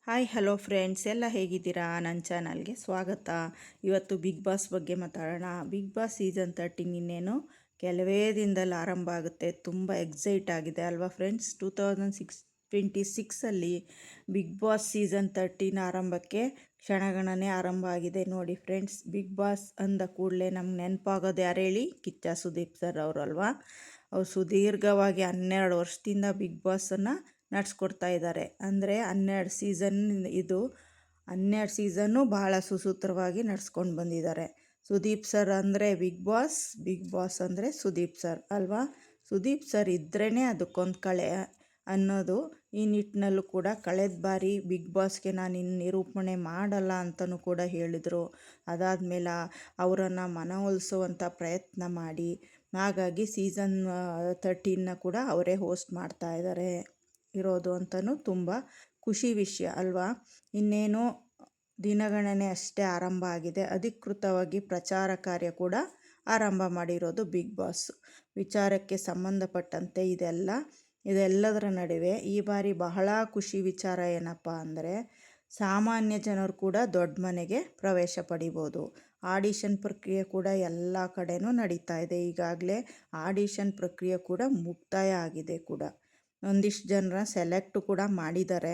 Hi hello friends, ಎಲ್ಲ ಹೇಗಿದ್ದೀರಾ? ನನ್ನ ಚಾನಲ್ಗೆ ಸ್ವಾಗತ. ಇವತ್ತು ಬಿಗ್ ಬಾಸ್ ಬಗ್ಗೆ ಮಾತಾಡೋಣ. ಬಿಗ್ ಬಾಸ್ ಸೀಸನ್ 13 ಇನ್ನೇನು ಕೆಲವೇ ದಿನದಲ್ಲಿ ಆರಂಭ ಆಗುತ್ತೆ. ತುಂಬ ಎಕ್ಸೈಟ್ ಆಗಿದೆ ಅಲ್ವಾ ಫ್ರೆಂಡ್ಸ್? 2026ಅಲ್ಲಿ ಬಿಗ್ ಬಾಸ್ ಸೀಸನ್ 13 ಆರಂಭಕ್ಕೆ ಕ್ಷಣಗಣನೆ ಆರಂಭ ಆಗಿದೆ. ನೋಡಿ ಫ್ರೆಂಡ್ಸ್, ಬಿಗ್ ಬಾಸ್ ಅಂದ ಕೂಡಲೇ ನಮ್ಗೆ ನೆನಪಾಗೋದು ಯಾರು ಹೇಳಿ? ಕಿಚ್ಚ ಸುದೀಪ್ ಸರ್ ಅವರು ಅಲ್ವಾ. ಅವ್ರು ಸುದೀರ್ಘವಾಗಿ 12 ವರ್ಷದಿಂದ ಬಿಗ್ ಬಾಸನ್ನು ನಡೆಸ್ಕೊಡ್ತಾ ಇದ್ದಾರೆ. ಅಂದರೆ 12 ಸೀಸನ್ ಇದು 12 ಸೀಸನ್ನು ಬಹಳ ಸುಸೂತ್ರವಾಗಿ ನಡೆಸ್ಕೊಂಡು ಬಂದಿದ್ದಾರೆ. ಸುದೀಪ್ ಸರ್ ಅಂದರೆ ಬಿಗ್ ಬಾಸ್ ಅಂದರೆ ಸುದೀಪ್ ಸರ್ ಅಲ್ವಾ. ಸುದೀಪ್ ಸರ್ ಇದ್ರೇ ಅದಕ್ಕೊಂದು ಕಳೆ ಅನ್ನೋದು ಈ ನಿಟ್ಟಿನಲ್ಲೂ ಕೂಡ ಕಳೆದ ಬಾರಿ ಬಿಗ್ ಬಾಸ್ಗೆ ನಾನು ಇನ್ನು ನಿರೂಪಣೆ ಮಾಡಲ್ಲ ಅಂತಲೂ ಕೂಡ ಹೇಳಿದರು. ಅದಾದಮೇಲೆ ಅವರನ್ನು ಮನವೊಲಿಸುವಂಥ ಪ್ರಯತ್ನ ಮಾಡಿ ಹಾಗಾಗಿ ಸೀಸನ್ 13ನ ಕೂಡ ಅವರೇ ಹೋಸ್ಟ್ ಮಾಡ್ತಾ ಇದ್ದಾರೆ ಇರೋದು ಅಂತಲೂ ತುಂಬ ಖುಷಿ ವಿಷಯ ಅಲ್ವಾ. ಇನ್ನೇನು ದಿನಗಣನೆ ಅಷ್ಟೇ ಆರಂಭ ಆಗಿದೆ. ಅಧಿಕೃತವಾಗಿ ಪ್ರಚಾರ ಕಾರ್ಯ ಕೂಡ ಆರಂಭ ಮಾಡಿರೋದು ಬಿಗ್ ಬಾಸ್ ವಿಚಾರಕ್ಕೆ ಸಂಬಂಧಪಟ್ಟಂತೆ. ಇದೆಲ್ಲದರ ನಡುವೆ ಈ ಬಾರಿ ಬಹಳ ಖುಷಿ ವಿಚಾರ ಏನಪ್ಪ ಅಂದರೆ, ಸಾಮಾನ್ಯ ಜನರು ಕೂಡ ದೊಡ್ಡ ಮನೆಗೆ ಪ್ರವೇಶ ಪಡಿಬೋದು. ಆಡಿಷನ್ ಪ್ರಕ್ರಿಯೆ ಕೂಡ ಎಲ್ಲ ಕಡೆನೂ ನಡೀತಾ ಇದೆ. ಈಗಾಗಲೇ ಆಡಿಷನ್ ಪ್ರಕ್ರಿಯೆ ಕೂಡ ಮುಕ್ತಾಯ ಆಗಿದೆ ಕೂಡ. ಒಂದಿಷ್ಟು ಜನರ ಸೆಲೆಕ್ಟ್ ಕೂಡ ಮಾಡಿದ್ದಾರೆ.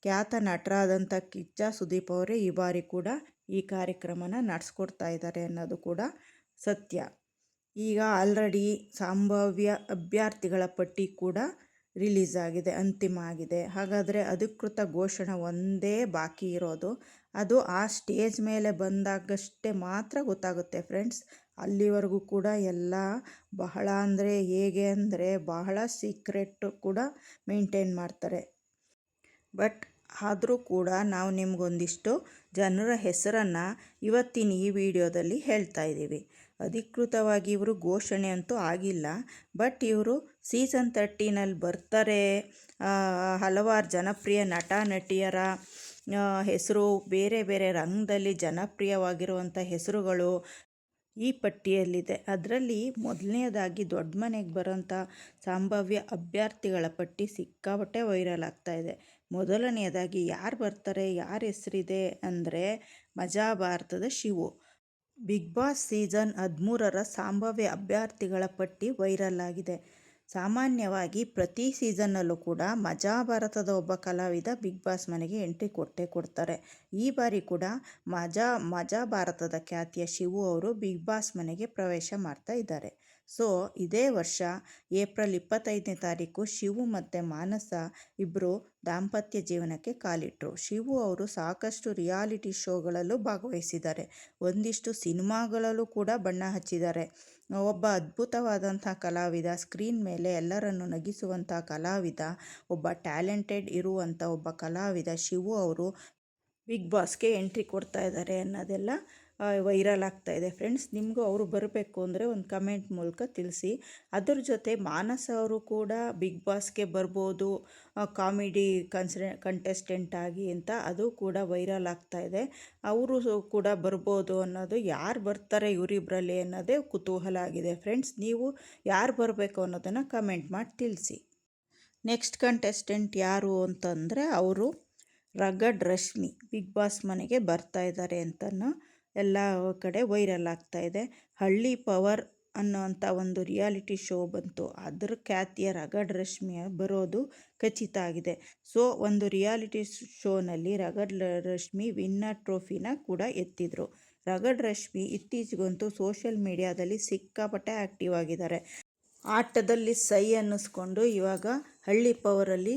ಖ್ಯಾತ ನಟರಾದಂಥ ಕಿಚ್ಚ ಸುದೀಪ್ ಅವರೇ ಈ ಬಾರಿ ಕೂಡ ಈ ಕಾರ್ಯಕ್ರಮನ ನಡೆಸ್ಕೊಡ್ತಾ ಇದ್ದಾರೆ ಅನ್ನೋದು ಕೂಡ ಸತ್ಯ. ಈಗ ಆಲ್ರೆಡಿ ಸಂಭಾವ್ಯ ಅಭ್ಯರ್ಥಿಗಳ ಪಟ್ಟಿ ಕೂಡ ರಿಲೀಸ್ ಆಗಿದೆ, ಅಂತಿಮ ಆಗಿದೆ. ಹಾಗಾದರೆ ಅಧಿಕೃತ ಘೋಷಣೆ ಒಂದೇ ಬಾಕಿ ಇರೋದು. ಅದು ಆ ಸ್ಟೇಜ್ ಮೇಲೆ ಬಂದಾಗಷ್ಟೇ ಮಾತ್ರ ಗೊತ್ತಾಗುತ್ತೆ ಫ್ರೆಂಡ್ಸ್. ಅಲ್ಲಿವರೆಗೂ ಕೂಡ ಎಲ್ಲ ಬಹಳ ಹೇಗೆ ಅಂದರೆ ಬಹಳ ಸೀಕ್ರೆಟ್ ಕೂಡ ಮೇಂಟೈನ್ ಮಾಡ್ತಾರೆ. ಬಟ್ ಆದರೂ ಕೂಡ ನಾವು ನಿಮಗೊಂದಿಷ್ಟು ಜನರ ಹೆಸರನ್ನು ಇವತ್ತಿನ ಈ ವಿಡಿಯೋದಲ್ಲಿ ಹೇಳ್ತಾ ಇದ್ದೀವಿ. ಅಧಿಕೃತವಾಗಿ ಇವರು ಘೋಷಣೆ ಅಂತೂ ಆಗಿಲ್ಲ, ಬಟ್ ಇವರು ಸೀಸನ್ 13ನಲ್ಲಿ ಬರ್ತಾರೆ. ಹಲವಾರು ಜನಪ್ರಿಯ ನಟ ನಟಿಯರ ಹೆಸರು, ಬೇರೆ ಬೇರೆ ರಂಗದಲ್ಲಿ ಜನಪ್ರಿಯವಾಗಿರುವಂಥ ಹೆಸರುಗಳು ಈ ಪಟ್ಟಿಯಲ್ಲಿದೆ. ಅದರಲ್ಲಿ ಮೊದಲನೇದಾಗಿ ದೊಡ್ಡ ಮನೆಗೆ ಬರೋಂಥ ಸಂಭಾವ್ಯ ಅಭ್ಯರ್ಥಿಗಳ ಪಟ್ಟಿ ಸಿಕ್ಕಾಪಟ್ಟೆ ವೈರಲ್ ಆಗ್ತಾಯಿದೆ. ಮೊದಲನೆಯದಾಗಿ ಯಾರು ಬರ್ತಾರೆ, ಯಾರ ಹೆಸರಿದೆ ಅಂದರೆ ಮಜಾ ಭಾರತದ ಶಿವು. ಬಿಗ್ ಬಾಸ್ ಸೀಸನ್ 13ರ ಸಂಭಾವ್ಯ ಅಭ್ಯರ್ಥಿಗಳ ಪಟ್ಟಿ ವೈರಲ್ ಆಗಿದೆ. ಸಾಮಾನ್ಯವಾಗಿ ಪ್ರತಿ ಸೀಸನ್ನಲ್ಲೂ ಕೂಡ ಮಜಾ ಭಾರತದ ಒಬ್ಬ ಕಲಾವಿದ ಬಿಗ್ ಬಾಸ್ ಮನೆಗೆ ಎಂಟ್ರಿ ಕೊಡ್ತಾರೆ. ಈ ಬಾರಿ ಕೂಡ ಮಜಾ ಭಾರತದ ಖ್ಯಾತಿಯ ಶಿವು ಅವರು ಬಿಗ್ ಬಾಸ್ ಮನೆಗೆ ಪ್ರವೇಶ ಮಾಡ್ತಾ ಇದ್ದಾರೆ. ಸೊ ಇದೇ ವರ್ಷ ಏಪ್ರಿಲ್ 25ನೇ ತಾರೀಕು ಶಿವು ಮತ್ತು ಮಾನಸ ಇಬ್ಬರು ದಾಂಪತ್ಯ ಜೀವನಕ್ಕೆ ಕಾಲಿಟ್ಟರು. ಶಿವು ಅವರು ಸಾಕಷ್ಟು ರಿಯಾಲಿಟಿ ಶೋಗಳಲ್ಲೂ ಭಾಗವಹಿಸಿದ್ದಾರೆ. ಒಂದಿಷ್ಟು ಸಿನಿಮಾಗಳಲ್ಲೂ ಕೂಡ ಬಣ್ಣ ಹಚ್ಚಿದ್ದಾರೆ. ಒಬ್ಬ ಅದ್ಭುತವಾದಂಥ ಕಲಾವಿದ, ಸ್ಕ್ರೀನ್ ಮೇಲೆ ಎಲ್ಲರನ್ನು ನಗಿಸುವಂಥ ಕಲಾವಿದ, ಒಬ್ಬ ಟ್ಯಾಲೆಂಟೆಡ್ ಇರುವಂಥ ಒಬ್ಬ ಕಲಾವಿದ ಶಿವು ಅವರು ಬಿಗ್ ಬಾಸ್ಗೆ ಎಂಟ್ರಿ ಕೊಡ್ತಾ ಇದ್ದಾರೆ ಅನ್ನೋದೆಲ್ಲ ವೈರಲ್ ಆಗ್ತಾಯಿದೆ ಫ್ರೆಂಡ್ಸ್. ನಿಮಗೂ ಅವರು ಬರಬೇಕು ಅಂದರೆ ಒಂದು ಕಮೆಂಟ್ ಮೂಲಕ ತಿಳಿಸಿ. ಅದರ ಜೊತೆ ಮಾನಸ ಅವರು ಕೂಡ ಬಿಗ್ ಬಾಸ್ಗೆ ಬರ್ಬೋದು ಕಾಮಿಡಿ ಕಂಟೆಸ್ಟೆಂಟ್ ಆಗಿ ಅಂತ, ಅದು ಕೂಡ ವೈರಲ್ ಆಗ್ತಾಯಿದೆ. ಅವರು ಕೂಡ ಬರ್ಬೋದು ಅನ್ನೋದು, ಯಾರು ಬರ್ತಾರೆ ಇವರಿಬ್ಬರಲ್ಲಿ ಅನ್ನೋದೇ ಕುತೂಹಲ ಆಗಿದೆ ಫ್ರೆಂಡ್ಸ್. ನೀವು ಯಾರು ಬರಬೇಕು ಅನ್ನೋದನ್ನು ಕಮೆಂಟ್ ಮಾಡಿ ತಿಳಿಸಿ. ನೆಕ್ಸ್ಟ್ ಕಂಟೆಸ್ಟೆಂಟ್ ಯಾರು ಅಂತಂದರೆ ಅವರು ರಗಡ್ ರಶ್ಮಿ ಬಿಗ್ ಬಾಸ್ ಮನೆಗೆ ಬರ್ತಾ ಇದ್ದಾರೆ ಅಂತನೂ ಎಲ್ಲ ಕಡೆ ವೈರಲ್ ಆಗ್ತಾಯಿದೆ. ಹಳ್ಳಿ ಪವರ್ ಅನ್ನೋವಂಥ ಒಂದು ರಿಯಾಲಿಟಿ ಶೋ ಬಂತು, ಅದರ ಖ್ಯಾತಿಯ ರಗಡ್ ರಶ್ಮಿ ಬರೋದು ಖಚಿತ ಆಗಿದೆ. ಸೊ ಒಂದು ರಿಯಾಲಿಟಿ ಶೋನಲ್ಲಿ ರಗಡ್ ರಶ್ಮಿ ವಿನ್ನರ್ ಟ್ರೋಫಿನ ಕೂಡ ಎತ್ತಿದ್ರು. ರಗಡ್ ರಶ್ಮಿ ಇತ್ತೀಚೆಗಂತೂ ಸೋಷಿಯಲ್ ಮೀಡಿಯಾದಲ್ಲಿ ಸಿಕ್ಕಾಪಟ್ಟೆ ಆ್ಯಕ್ಟಿವ್ ಆಗಿದ್ದಾರೆ. ಆಟದಲ್ಲಿ ಸೈ ಅನ್ನಿಸ್ಕೊಂಡು ಇವಾಗ ಹಳ್ಳಿ ಪವರಲ್ಲಿ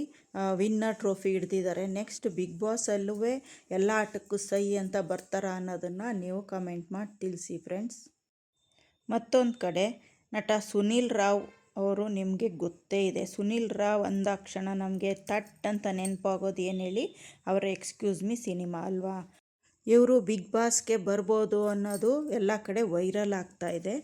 ವಿನ್ನರ್ ಟ್ರೋಫಿ ಹಿಡ್ದಿದ್ದಾರೆ. ನೆಕ್ಸ್ಟ್ ಬಿಗ್ ಬಾಸಲ್ಲೂ ಎಲ್ಲ ಆಟಕ್ಕೂ ಸೈ ಅಂತ ಬರ್ತಾರಾ ಅನ್ನೋದನ್ನು ನೀವು ಕಮೆಂಟ್ ಮಾಡಿ ತಿಳಿಸಿ ಫ್ರೆಂಡ್ಸ್. ಮತ್ತೊಂದು ಕಡೆ ನಟ ಸುನೀಲ್ ರಾವ್ ಅವರು ನಿಮಗೆ ಗೊತ್ತೇ ಇದೆ. ಸುನೀಲ್ ರಾವ್ ಅಂದಾಕ್ಷಣ ನಮಗೆ ತಟ್ ಅಂತ ನೆನಪಾಗೋದು ಏನು ಹೇಳಿ? ಅವರ ಎಕ್ಸ್ಕ್ಯೂಸ್ ಮೀ ಸಿನಿಮಾ ಅಲ್ವಾ. ಇವರು ಬಿಗ್ ಬಾಸ್ಗೆ ಬರ್ಬೋದು ಅನ್ನೋದು ಎಲ್ಲ ಕಡೆ ವೈರಲ್ ಆಗ್ತಾಯಿದೆ.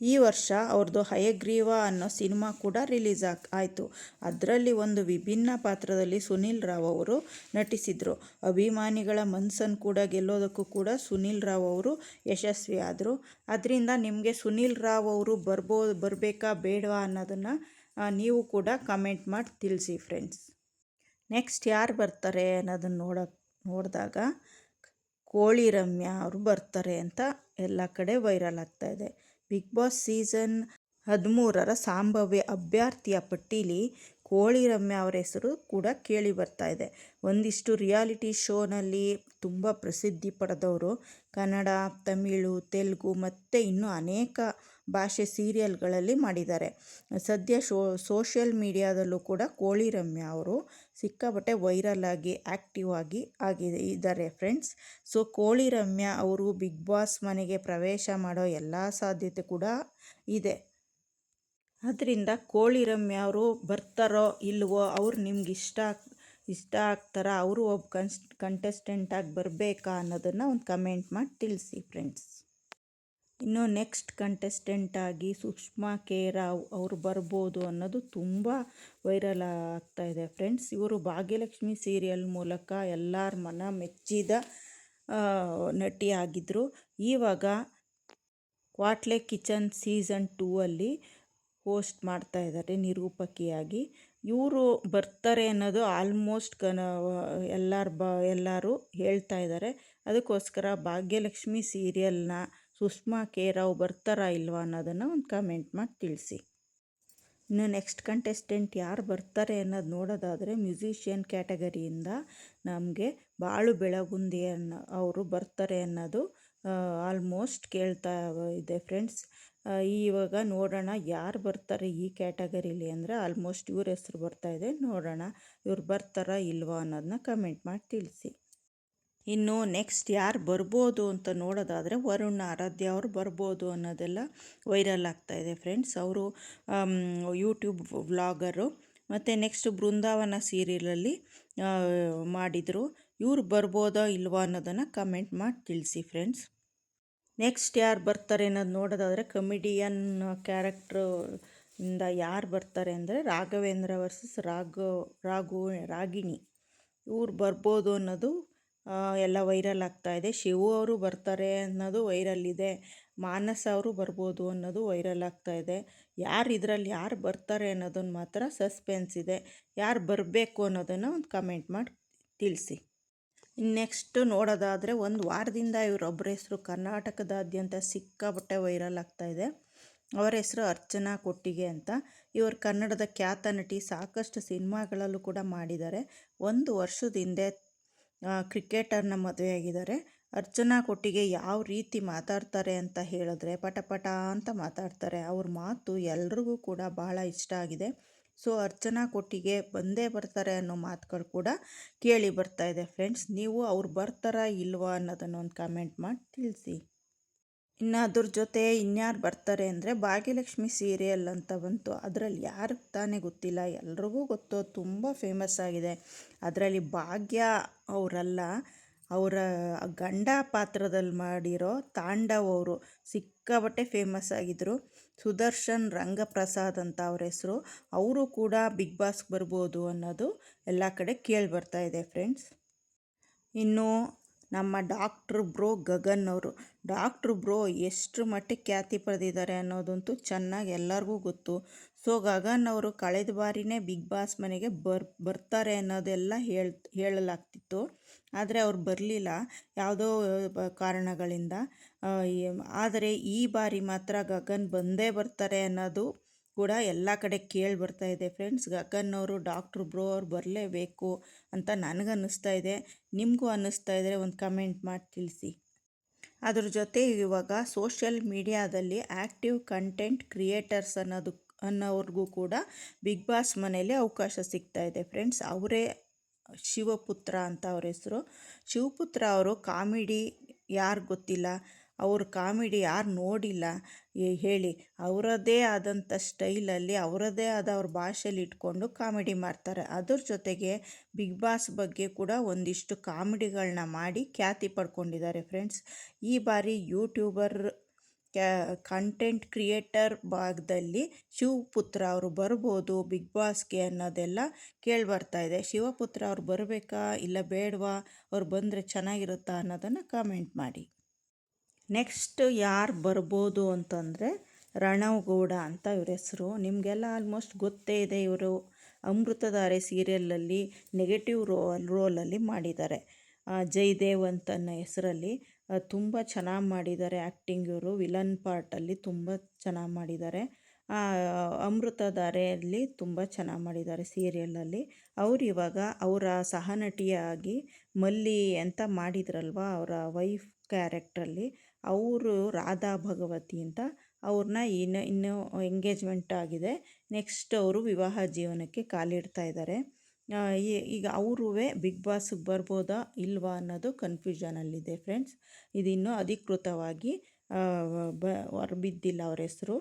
ಈ ವರ್ಷ ಅವ್ರದ್ದು ಹಯಗ್ರೀವ ಅನ್ನೋ ಸಿನಿಮಾ ಕೂಡ ರಿಲೀಸ್ ಆಯಿತು. ಅದರಲ್ಲಿ ಒಂದು ವಿಭಿನ್ನ ಪಾತ್ರದಲ್ಲಿ ಸುನೀಲ್ ರಾವ್ ಅವರು ನಟಿಸಿದರು. ಅಭಿಮಾನಿಗಳ ಮನಸ್ಸನ್ನು ಕೂಡ ಗೆಲ್ಲೋದಕ್ಕೂ ಕೂಡ ಸುನೀಲ್ ರಾವ್ ಅವರು ಯಶಸ್ವಿ ಆದರು. ಅದರಿಂದ ನಿಮಗೆ ಸುನೀಲ್ ರಾವ್ ಅವರು ಬರಬೇಕಾ ಬೇಡವಾ ಅನ್ನೋದನ್ನು ನೀವು ಕೂಡ ಕಮೆಂಟ್ ಮಾಡಿ ತಿಳಿಸಿ ಫ್ರೆಂಡ್ಸ್. ನೆಕ್ಸ್ಟ್ ಯಾರು ಬರ್ತಾರೆ ಅನ್ನೋದನ್ನು ನೋಡಿದಾಗ ಕೋಳಿ ರಮ್ಯಾ ಅವರು ಬರ್ತಾರೆ ಅಂತ ಎಲ್ಲ ಕಡೆ ವೈರಲ್ ಆಗ್ತಾ ಇದೆ. ಬಿಗ್ ಬಾಸ್ ಸೀಸನ್ 13ರ ಸಂಭಾವ್ಯ ಅಭ್ಯರ್ಥಿಯ ಪಟ್ಟಿಲಿ ಕೋಳಿ ರಮ್ಯಾ ಅವರ ಹೆಸರು ಕೂಡ ಕೇಳಿ ಬರ್ತಾ ಇದೆ. ಒಂದಿಷ್ಟು ರಿಯಾಲಿಟಿ ಶೋನಲ್ಲಿ ತುಂಬ ಪ್ರಸಿದ್ಧಿ ಪಡೆದವರು, ಕನ್ನಡ, ತಮಿಳು, ತೆಲುಗು ಮತ್ತು ಇನ್ನೂ ಅನೇಕ ಭಾಷೆ ಸೀರಿಯಲ್ಗಳಲ್ಲಿ ಮಾಡಿದ್ದಾರೆ. ಸದ್ಯ ಸೋಷಿಯಲ್ ಮೀಡಿಯಾದಲ್ಲೂ ಕೂಡ ಕೋಳಿ ರಮ್ಯಾ ಅವರು ಸಿಕ್ಕಾಪಟ್ಟೆ ವೈರಲ್ ಆಗಿ ಆ್ಯಕ್ಟಿವ್ ಆಗಿ ಇದ್ದಾರೆ ಫ್ರೆಂಡ್ಸ್. ಸೊ ಕೋಳಿ ರಮ್ಯಾ ಅವರು ಬಿಗ್ ಬಾಸ್ ಮನೆಗೆ ಪ್ರವೇಶ ಮಾಡೋ ಎಲ್ಲ ಸಾಧ್ಯತೆ ಕೂಡ ಇದೆ. ಅದರಿಂದ ಕೋಳಿ ರಮ್ಯಾ ಅವರು ಬರ್ತಾರೋ ಇಲ್ವೋ, ಅವ್ರು ನಿಮ್ಗೆ ಇಷ್ಟ ಆಗ್ತಾರಾ, ಅವರು ಒಬ್ಬ ಕಂಟೆಸ್ಟೆಂಟಾಗಿ ಬರಬೇಕಾ ಅನ್ನೋದನ್ನು ಒಂದು ಕಮೆಂಟ್ ಮಾಡಿ ತಿಳಿಸಿ ಫ್ರೆಂಡ್ಸ್. ಇನ್ನು ನೆಕ್ಸ್ಟ್ ಕಂಟೆಸ್ಟೆಂಟಾಗಿ ಸುಷ್ಮಾ ಕೆ ರಾವ್ ಅವರು ಬರ್ಬೋದು ಅನ್ನೋದು ತುಂಬ ವೈರಲ್ ಆಗ್ತಾ ಇದೆ ಫ್ರೆಂಡ್ಸ್. ಇವರು ಭಾಗ್ಯಲಕ್ಷ್ಮಿ ಸೀರಿಯಲ್ ಮೂಲಕ ಎಲ್ಲರ ಮನ ಮೆಚ್ಚಿದ ನಟಿಯಾಗಿದ್ದರು. ಇವಾಗ ಕ್ವಾಟ್ಲೆ ಕಿಚನ್ ಸೀಸನ್ 2ಅಲ್ಲಿ ಹೋಸ್ಟ್ ಮಾಡ್ತಾ ಇದ್ದಾರೆ ನಿರೂಪಕಿಯಾಗಿ. ಇವರು ಬರ್ತಾರೆ ಅನ್ನೋದು ಆಲ್ಮೋಸ್ಟ್ ಎಲ್ಲರೂ ಹೇಳ್ತಾ ಇದ್ದಾರೆ. ಅದಕ್ಕೋಸ್ಕರ ಭಾಗ್ಯಲಕ್ಷ್ಮಿ ಸೀರಿಯಲ್ನ ಸುಷ್ಮಾ ಕೆ ರಾವ್ ಬರ್ತಾರಾ ಇಲ್ವಾ ಅನ್ನೋದನ್ನು ಒಂದು ಕಮೆಂಟ್ ಮಾಡಿ ತಿಳಿಸಿ. ಇನ್ನು ನೆಕ್ಸ್ಟ್ ಕಂಟೆಸ್ಟೆಂಟ್ ಯಾರು ಬರ್ತಾರೆ ಅನ್ನೋದು ನೋಡೋದಾದರೆ ಮ್ಯೂಸಿಷಿಯನ್ ಕ್ಯಾಟಗರಿಯಿಂದ ನಮಗೆ ಬಾಳು ಬೆಳಗುಂದಿ ಅವರು ಬರ್ತಾರೆ ಅನ್ನೋದು ಆಲ್ಮೋಸ್ಟ್ ಕೇಳ್ತಾ ಇದೆ ಫ್ರೆಂಡ್ಸ್. ಇವಾಗ ನೋಡೋಣ ಯಾರು ಬರ್ತಾರೆ ಈ ಕ್ಯಾಟಗರಿಲಿ ಅಂದರೆ ಆಲ್ಮೋಸ್ಟ್ ಇವ್ರ ಹೆಸರು ಬರ್ತಾ ಇದೆ. ನೋಡೋಣ ಇವ್ರು ಬರ್ತಾರಾ ಇಲ್ವಾ ಅನ್ನೋದನ್ನ ಕಮೆಂಟ್ ಮಾಡಿ ತಿಳಿಸಿ. ಇನ್ನು ನೆಕ್ಸ್ಟ್ ಯಾರು ಬರ್ಬೋದು ಅಂತ ನೋಡೋದಾದರೆ ವರುಣ್ ಆರಾಧ್ಯ ಅವರು ಬರ್ಬೋದು ಅನ್ನೋದೆಲ್ಲ ವೈರಲ್ ಆಗ್ತಾ ಇದೆ ಫ್ರೆಂಡ್ಸ್. ಅವರು ಯೂಟ್ಯೂಬ್ ವ್ಲಾಗರು ಮತ್ತು ನೆಕ್ಸ್ಟ್ ಬೃಂದಾವನ ಸೀರಿಯಲಲ್ಲಿ ಮಾಡಿದರು. ಇವ್ರು ಬರ್ಬೋದೋ ಇಲ್ವಾ ಅನ್ನೋದನ್ನು ಕಮೆಂಟ್ ಮಾಡಿ ತಿಳಿಸಿ ಫ್ರೆಂಡ್ಸ್. ನೆಕ್ಸ್ಟ್ ಯಾರು ಬರ್ತಾರೆ ಅನ್ನೋದು ನೋಡೋದಾದರೆ ಕಮಿಡಿಯನ್ ಕ್ಯಾರೆಕ್ಟ್ರಿಂದ ಯಾರು ಬರ್ತಾರೆ ಅಂದರೆ ರಾಘವೇಂದ್ರ ವರ್ಸಸ್ ರಾಗಿಣಿ ಇವ್ರು ಬರ್ಬೋದು ಅನ್ನೋದು ಎಲ್ಲ ವೈರಲ್ ಆಗ್ತಾ ಇದೆ. ಶಿವು ಅವರು ಬರ್ತಾರೆ ಅನ್ನೋದು ವೈರಲ್ ಇದೆ. ಮಾನಸ ಅವರು ಬರ್ಬೋದು ಅನ್ನೋದು ವೈರಲ್ ಆಗ್ತಾ ಇದೆ. ಇದರಲ್ಲಿ ಯಾರು ಬರ್ತಾರೆ ಅನ್ನೋದನ್ನು ಮಾತ್ರ ಸಸ್ಪೆನ್ಸ್ ಇದೆ. ಯಾರು ಬರಬೇಕು ಅನ್ನೋದನ್ನು ಒಂದು ಕಮೆಂಟ್ ಮಾಡಿ ತಿಳಿಸಿ. ನೆಕ್ಸ್ಟು ನೋಡೋದಾದರೆ ಒಂದು ವಾರದಿಂದ ಇವರೊಬ್ಬರ ಹೆಸರು ಕರ್ನಾಟಕದಾದ್ಯಂತ ಸಿಕ್ಕಾಪಟ್ಟೆ ವೈರಲ್ ಆಗ್ತಾ ಇದೆ. ಅವರ ಹೆಸರು ಅರ್ಚನಾ ಕೊಟ್ಟಿಗೆ ಅಂತ. ಇವರು ಕನ್ನಡದ ಖ್ಯಾತ ನಟಿ, ಸಾಕಷ್ಟು ಸಿನಿಮಾಗಳಲ್ಲೂ ಕೂಡ ಮಾಡಿದ್ದಾರೆ. 1 ವರ್ಷದ ಹಿಂದೆ ಕ್ರಿಕೆಟರ್ನ ಮದುವೆಯಾಗಿದ್ದಾರೆ. ಅರ್ಚನಾ ಕೊಟ್ಟಿಗೆ ಯಾವ ರೀತಿ ಮಾತಾಡ್ತಾರೆ ಅಂತ ಹೇಳಿದ್ರೆ ಪಟ ಅಂತ ಮಾತಾಡ್ತಾರೆ. ಅವ್ರ ಮಾತು ಎಲ್ರಿಗೂ ಕೂಡ ಬಹಳ ಇಷ್ಟ ಆಗಿದೆ. ಸೊ ಅರ್ಚನಾ ಕೊಟ್ಟಿಗೆ ಬಂದೇ ಬರ್ತಾರೆ ಅನ್ನೋ ಮಾತುಗಳು ಕೂಡ ಕೇಳಿ ಬರ್ತಾ ಇದೆ ಫ್ರೆಂಡ್ಸ್. ನೀವು ಅವ್ರು ಬರ್ತಾರಾ ಇಲ್ವಾ ಅನ್ನೋದನ್ನು ಒಂದು ಕಮೆಂಟ್ ಮಾಡಿ ತಿಳಿಸಿ. ಇನ್ನು ಅದ್ರ ಜೊತೆ ಇನ್ಯಾರು ಬರ್ತಾರೆ ಅಂದರೆ ಭಾಗ್ಯಲಕ್ಷ್ಮಿ ಸೀರಿಯಲ್ ಅಂತ ಬಂತು. ಅದರಲ್ಲಿ ಯಾರು ತಾನೇ ಗೊತ್ತಿಲ್ಲ, ಎಲ್ರಿಗೂ ಗೊತ್ತು, ತುಂಬ ಫೇಮಸ್ ಆಗಿದೆ. ಅದರಲ್ಲಿ ಭಾಗ್ಯ ಅವರಲ್ಲ, ಅವರ ಗಂಡ ಪಾತ್ರದಲ್ಲಿ ಮಾಡಿರೋ ತಾಂಡವ್ ಅವರು ಸಿಕ್ಕಾಪಟ್ಟೆ ಫೇಮಸ್ ಆಗಿದ್ದರು. ಸುದರ್ಶನ್ ರಂಗಪ್ರಸಾದ್ ಅಂತ ಅವ್ರ ಹೆಸರು. ಅವರು ಕೂಡ ಬಿಗ್ ಬಾಸ್ಗೆ ಬರ್ಬೋದು ಅನ್ನೋದು ಎಲ್ಲ ಕಡೆ ಕೇಳಿ ಬರ್ತಾ ಇದೆ ಫ್ರೆಂಡ್ಸ್. ಇನ್ನು ನಮ್ಮ ಡಾಕ್ಟ್ರ್ ಬ್ರೋ ಗಗನ್ ಅವರು, ಡಾಕ್ಟ್ರ್ ಬ್ರೋ ಎಷ್ಟು ಮಟ್ಟಿಗೆ ಖ್ಯಾತಿ ಪಡೆದಿದ್ದಾರೆ ಅನ್ನೋದಂತೂ ಚೆನ್ನಾಗಿ ಎಲ್ಲರಿಗೂ ಗೊತ್ತು. ಸೊ ಗಗನ್ ಅವರು ಕಳೆದ ಬಾರಿನೇ ಬಿಗ್ ಬಾಸ್ ಮನೆಗೆ ಬರ್ತಾರೆ ಅನ್ನೋದೆಲ್ಲ ಹೇಳಲಾಗ್ತಿತ್ತು. ಆದರೆ ಅವ್ರು ಬರಲಿಲ್ಲ ಯಾವುದೋ ಕಾರಣಗಳಿಂದ. ಆದರೆ ಈ ಬಾರಿ ಮಾತ್ರ ಗಗನ್ ಬಂದೇ ಬರ್ತಾರೆ ಅನ್ನೋದು ಕೂಡ ಎಲ್ಲ ಕಡೆ ಕೇಳಿ ಬರ್ತಾ ಇದೆ ಫ್ರೆಂಡ್ಸ್. ಗಗನ್ ಅವರು ಡಾಕ್ಟ್ರ್ ಬ್ರೋ ಅವ್ರು ಬರಲೇಬೇಕು ಅಂತ ನನಗನ್ನಿಸ್ತಾ ಇದೆ. ನಿಮಗೂ ಅನ್ನಿಸ್ತಾ ಇದ್ದರೆ ಒಂದು ಕಮೆಂಟ್ ಮಾಡಿ ತಿಳಿಸಿ. ಅದ್ರ ಜೊತೆ ಇವಾಗ ಸೋಷಿಯಲ್ ಮೀಡಿಯಾದಲ್ಲಿ ಆ್ಯಕ್ಟಿವ್ ಕಂಟೆಂಟ್ ಕ್ರಿಯೇಟರ್ಸ್ ಅನ್ನೋವ್ರಿಗೂ ಕೂಡ ಬಿಗ್ ಬಾಸ್ ಮನೆಯಲ್ಲಿ ಅವಕಾಶ ಸಿಗ್ತಾ ಇದೆ ಫ್ರೆಂಡ್ಸ್. ಅವರೇ ಶಿವಪುತ್ರ ಅಂತ ಅವ್ರ ಹೆಸರು. ಶಿವಪುತ್ರ ಅವರು ಕಾಮಿಡಿ ಯಾರು ಗೊತ್ತಿಲ್ಲ, ಅವ್ರ ಕಾಮಿಡಿ ಯಾರು ನೋಡಿಲ್ಲ ಹೇಳಿ. ಅವರದ್ದೇ ಆದಂಥ ಸ್ಟೈಲಲ್ಲಿ ಅವರದ್ದೇ ಆದ ಅವ್ರ ಭಾಷೆಯಲ್ಲಿ ಇಟ್ಕೊಂಡು ಕಾಮಿಡಿ ಮಾಡ್ತಾರೆ. ಅದ್ರ ಜೊತೆಗೆ ಬಿಗ್ ಬಾಸ್ ಬಗ್ಗೆ ಕೂಡ ಒಂದಿಷ್ಟು ಕಾಮಿಡಿಗಳನ್ನ ಮಾಡಿ ಖ್ಯಾತಿ ಪಡ್ಕೊಂಡಿದ್ದಾರೆ ಫ್ರೆಂಡ್ಸ್. ಈ ಬಾರಿ ಯೂಟ್ಯೂಬರ್ ಕಂಟೆಂಟ್ ಕ್ರಿಯೇಟರ್ ಭಾಗದಲ್ಲಿ ಶಿವಪುತ್ರ ಅವರು ಬರ್ಬೋದು ಬಿಗ್ ಬಾಸ್ಗೆ ಅನ್ನೋದೆಲ್ಲ ಕೇಳಿಬರ್ತಾ ಇದೆ. ಶಿವಪುತ್ರ ಅವ್ರು ಬರಬೇಕಾ ಇಲ್ಲ ಬೇಡವಾ, ಅವ್ರು ಬಂದರೆ ಚೆನ್ನಾಗಿರುತ್ತಾ ಅನ್ನೋದನ್ನು ಕಮೆಂಟ್ ಮಾಡಿ. ನೆಕ್ಸ್ಟ್ ಯಾರು ಬರ್ಬೋದು ಅಂತಂದರೆ ರಣವ್ ಗೌಡ ಅಂತ ಇವ್ರ ಹೆಸರು. ನಿಮಗೆಲ್ಲ ಆಲ್ಮೋಸ್ಟ್ ಗೊತ್ತೇ ಇದೆ. ಇವರು ಅಮೃತಧಾರೆ ಸೀರಿಯಲಲ್ಲಿ ನೆಗೆಟಿವ್ ರೋಲಲ್ಲಿ ಮಾಡಿದ್ದಾರೆ. ಜಯದೇವ್ ಅಂತನ್ನ ಹೆಸರಲ್ಲಿ ತುಂಬ ಚೆನ್ನಾಗಿ ಮಾಡಿದ್ದಾರೆ ಆ್ಯಕ್ಟಿಂಗ್. ಇವರು ವಿಲನ್ ಪಾರ್ಟಲ್ಲಿ ತುಂಬ ಚೆನ್ನಾಗಿ ಮಾಡಿದ್ದಾರೆ. ಅಮೃತಧಾರೆಯಲ್ಲಿ ತುಂಬ ಚೆನ್ನಾಗಿ ಮಾಡಿದ್ದಾರೆ ಸೀರಿಯಲಲ್ಲಿ. ಅವರು ಇವಾಗ ಅವರ ಸಹನಟಿಯಾಗಿ ಮಲ್ಲಿ ಅಂತ ಮಾಡಿದ್ರಲ್ವ ಅವರ ವೈಫ್ ಕ್ಯಾರೆಕ್ಟ್ರಲ್ಲಿ, ಅವರು ರಾಧಾ ಭಗವತಿ ಅಂತ. ಅವ್ರನ್ನ ಇನ್ನೂ ಎಂಗೇಜ್ಮೆಂಟ್ ಆಗಿದೆ. ನೆಕ್ಸ್ಟ್ ಅವರು ವಿವಾಹ ಜೀವನಕ್ಕೆ ಕಾಲಿಡ್ತಾ ಇದ್ದಾರೆ. ಈಗ ಅವರೂ ಬಿಗ್ ಬಾಸ್ಗೆ ಬರ್ಬೋದಾ ಇಲ್ವಾ ಅನ್ನೋದು ಕನ್ಫ್ಯೂಷನಲ್ಲಿದೆ ಫ್ರೆಂಡ್ಸ್. ಇದಿನ್ನೂ ಅಧಿಕೃತವಾಗಿ ಹೊರಬಿದ್ದಿಲ್ಲ ಅವ್ರ ಹೆಸರು.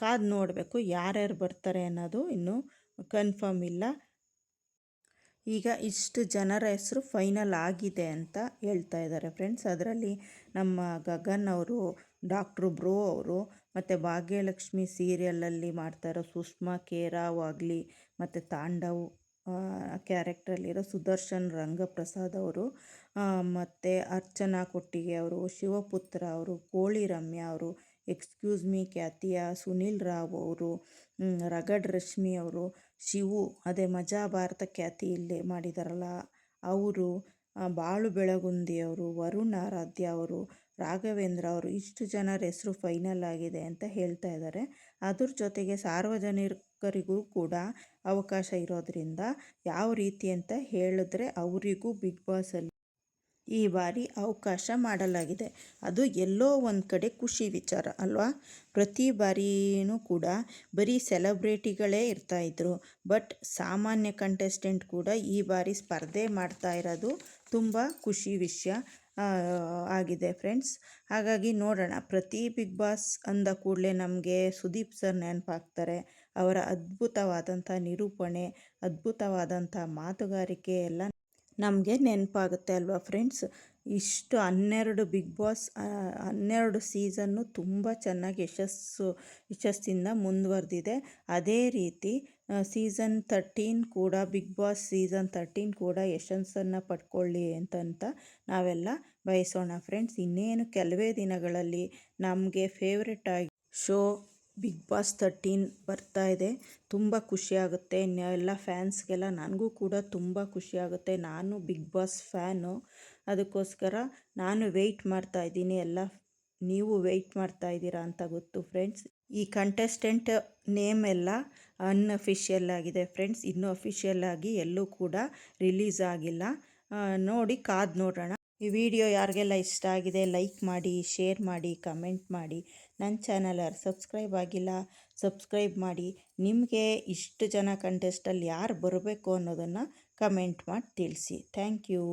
ಕಾದು ನೋಡಬೇಕು ಯಾರ್ಯಾರು ಬರ್ತಾರೆ ಅನ್ನೋದು ಇನ್ನೂ ಕನ್ಫರ್ಮ್ ಇಲ್ಲ. ಈಗ ಇಷ್ಟು ಜನರ ಹೆಸರು ಫೈನಲ್ ಆಗಿದೆ ಅಂತ ಹೇಳ್ತಾ ಇದ್ದಾರೆ ಫ್ರೆಂಡ್ಸ್. ಅದರಲ್ಲಿ ನಮ್ಮ ಗಗನ್ ಅವರು, ಡಾಕ್ಟ್ರು ಬ್ರೋ ಅವರು, ಮತ್ತು ಭಾಗ್ಯಲಕ್ಷ್ಮಿ ಸೀರಿಯಲಲ್ಲಿ ಮಾಡ್ತಾಯಿರೋ ಸುಷ್ಮಾ ಕೆ ರಾವ್ ಆಗಲಿ, ಮತ್ತು ತಾಂಡವ್ ಕ್ಯಾರೆಕ್ಟ್ರಲ್ಲಿರೋ ಸುದರ್ಶನ್ ರಂಗಪ್ರಸಾದ್ ಅವರು, ಮತ್ತು ಅರ್ಚನಾ ಕೊಟ್ಟಿಗೆ ಅವರು, ಶಿವಪುತ್ರ ಅವರು, ಕೋಳಿ ರಮ್ಯಾ ಅವರು, ಎಕ್ಸ್ಕ್ಯೂಸ್ ಮೀ ಖ್ಯಾತಿಯ ಸುನಿಲ್ ರಾವ್ ಅವರು, ರಗಡ್ ರಶ್ಮಿ ಅವರು, ಶಿವು ಅದೇ ಮಜಾ ಭಾರತ ಖ್ಯಾತಿಯಲ್ಲಿ ಮಾಡಿದಾರಲ್ಲ ಅವರು, ಬಾಳು ಬೆಳಗುಂದಿ ಅವರು, ವರುಣ್ ಆರಾಧ್ಯ ಅವರು, ರಾಘವೇಂದ್ರ ಅವರು, ಇಷ್ಟು ಜನರ ಹೆಸರು ಫೈನಲ್ ಆಗಿದೆ ಅಂತ ಹೇಳ್ತಾ ಇದ್ದಾರೆ. ಅದ್ರ ಜೊತೆಗೆ ಸಾರ್ವಜನಿಕರಿಗೂ ಕೂಡ ಅವಕಾಶ ಇರೋದ್ರಿಂದ ಯಾವ ರೀತಿ ಅಂತ ಹೇಳಿದ್ರೆ ಅವರಿಗೂ ಬಿಗ್ ಬಾಸಲ್ಲಿ ಈ ಬಾರಿ ಅವಕಾಶ ಮಾಡಲಾಗಿದೆ. ಅದು ಎಲ್ಲೋ ಒಂದು ಕಡೆ ಖುಷಿ ವಿಚಾರ ಅಲ್ವಾ. ಪ್ರತಿ ಬಾರಿಯೂ ಕೂಡ ಬರೀ ಸೆಲೆಬ್ರಿಟಿಗಳೇ ಇರ್ತಾಯಿದ್ರು, ಬಟ್ ಸಾಮಾನ್ಯ ಕಂಟೆಸ್ಟೆಂಟ್ ಕೂಡ ಈ ಬಾರಿ ಸ್ಪರ್ಧೆ ಮಾಡ್ತಾ ಇರೋದು ತುಂಬ ಖುಷಿ ವಿಷಯ ಆಗಿದೆ ಫ್ರೆಂಡ್ಸ್. ಹಾಗಾಗಿ ನೋಡೋಣ. ಪ್ರತಿ ಬಿಗ್ ಬಾಸ್ ಅಂದ ಕೂಡಲೇ ನಮಗೆ ಸುದೀಪ್ ಸರ್ ನೆನಪಾಗ್ತಾರೆ. ಅವರ ಅದ್ಭುತವಾದಂಥ ನಿರೂಪಣೆ, ಅದ್ಭುತವಾದಂಥ ಮಾತುಗಾರಿಕೆ ಎಲ್ಲ ನಮಗೆ ನೆನಪಾಗುತ್ತೆ ಅಲ್ವಾ ಫ್ರೆಂಡ್ಸ್. ಇಷ್ಟು 12 ಬಿಗ್ ಬಾಸ್ 12 ಸೀಸನ್ನು ತುಂಬ ಚೆನ್ನಾಗಿ ಯಶಸ್ಸಿಂದ ಮುಂದುವರೆದಿದೆ. ಅದೇ ರೀತಿ ಸೀಸನ್ 13 ಕೂಡ, ಬಿಗ್ ಬಾಸ್ ಸೀಸನ್ 13 ಕೂಡ ಯಶಸ್ಸನ್ನು ಪಡ್ಕೊಳ್ಳಿ ಅಂತ ನಾವೆಲ್ಲ ಬಯಸೋಣ ಫ್ರೆಂಡ್ಸ್. ಇನ್ನೇನು ಕೆಲವೇ ದಿನಗಳಲ್ಲಿ ನಮಗೆ ಫೇವ್ರೆಟ್ ಆಗಿ ಶೋ ಬಿಗ್ ಬಾಸ್ 13 ಬರ್ತಾ ಇದೆ. ತುಂಬ ಖುಷಿಯಾಗುತ್ತೆ ಎಲ್ಲ ಫ್ಯಾನ್ಸ್ಗೆಲ್ಲ. ನನಗೂ ಕೂಡ ತುಂಬ ಖುಷಿಯಾಗುತ್ತೆ. ನಾನು ಬಿಗ್ ಬಾಸ್ ಫ್ಯಾನು. ಅದಕ್ಕೋಸ್ಕರ ನಾನು ವೆಯ್ಟ್ ಮಾಡ್ತಾ ಇದ್ದೀನಿ. ಎಲ್ಲ ನೀವು ವೆಯ್ಟ್ ಮಾಡ್ತಾ ಇದ್ದೀರಾ ಅಂತ ಗೊತ್ತು ಫ್ರೆಂಡ್ಸ್. ಈ ಕಂಟೆಸ್ಟೆಂಟ್ ನೇಮ್ ಎಲ್ಲ ಅನ್ಅಫಿಷಿಯಲ್ ಆಗಿದೆ ಫ್ರೆಂಡ್ಸ್. ಇನ್ನೂ ಅಫಿಷಿಯಲ್ ಆಗಿ ಎಲ್ಲೂ ಕೂಡ ರಿಲೀಸ್ ಆಗಿಲ್ಲ. ನೋಡಿ ಕಾದು ನೋಡೋಣ. ಈ ವಿಡಿಯೋ ಯಾರಿಗೆಲ್ಲ ಇಷ್ಟ ಆಗಿದೆ ಲೈಕ್ ಮಾಡಿ, ಶೇರ್ ಮಾಡಿ, ಕಮೆಂಟ್ ಮಾಡಿ. ನನ್ನ ಚಾನಲ್ ಯಾರು ಸಬ್ಸ್ಕ್ರೈಬ್ ಆಗಿಲ್ಲ ಸಬ್ಸ್ಕ್ರೈಬ್ ಮಾಡಿ. ನಿಮಗೆ ಇಷ್ಟು ಜನ ಕಂಟೆಸ್ಟಲ್ಲಿ ಯಾರು ಬರಬೇಕು ಅನ್ನೋದನ್ನು ಕಮೆಂಟ್ ಮಾಡಿ ತಿಳಿಸಿ. Thank you.